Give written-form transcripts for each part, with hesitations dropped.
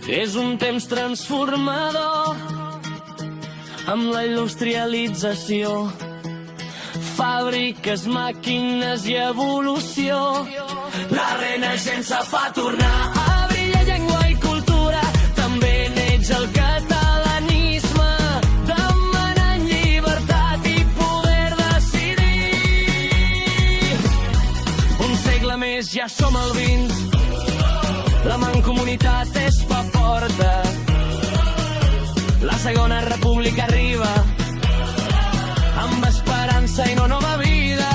És un temps transformador amb la industrialització, fàbriques, màquines i evolució. La Renaixença fa tornar a brillar llengua i cultura, també neix el catalanisme, demanant llibertat i poder decidir. Un segle més, ja som al 20, la mancomunitat es fa forta, la segona república arriba, amb esperança i no nova vida.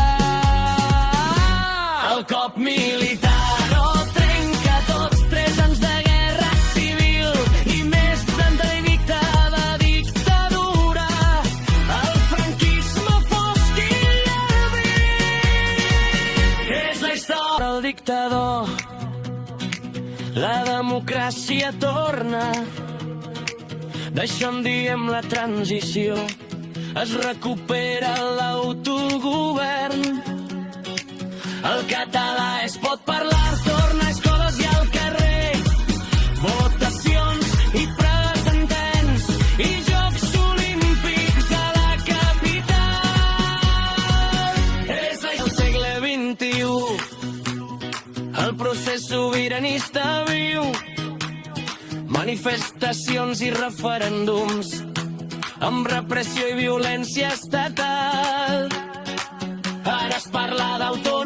El cop militar ho trenca tot, 3 anys de guerra civil i més tanta dictadura. El franquisme fosc i llarg és la història del dictador. La democràcia torna, d'això en diem la transició. Es recupera l'autogovern, el català es pot parlar, torna a escoles i al carrer, votacions i presentents i Jocs Olímpics a la capital. És el segle XXI, el procés sobiranista viu, manifestacions i referèndums, amb repressió i violència estatal. Ara es parla d'autor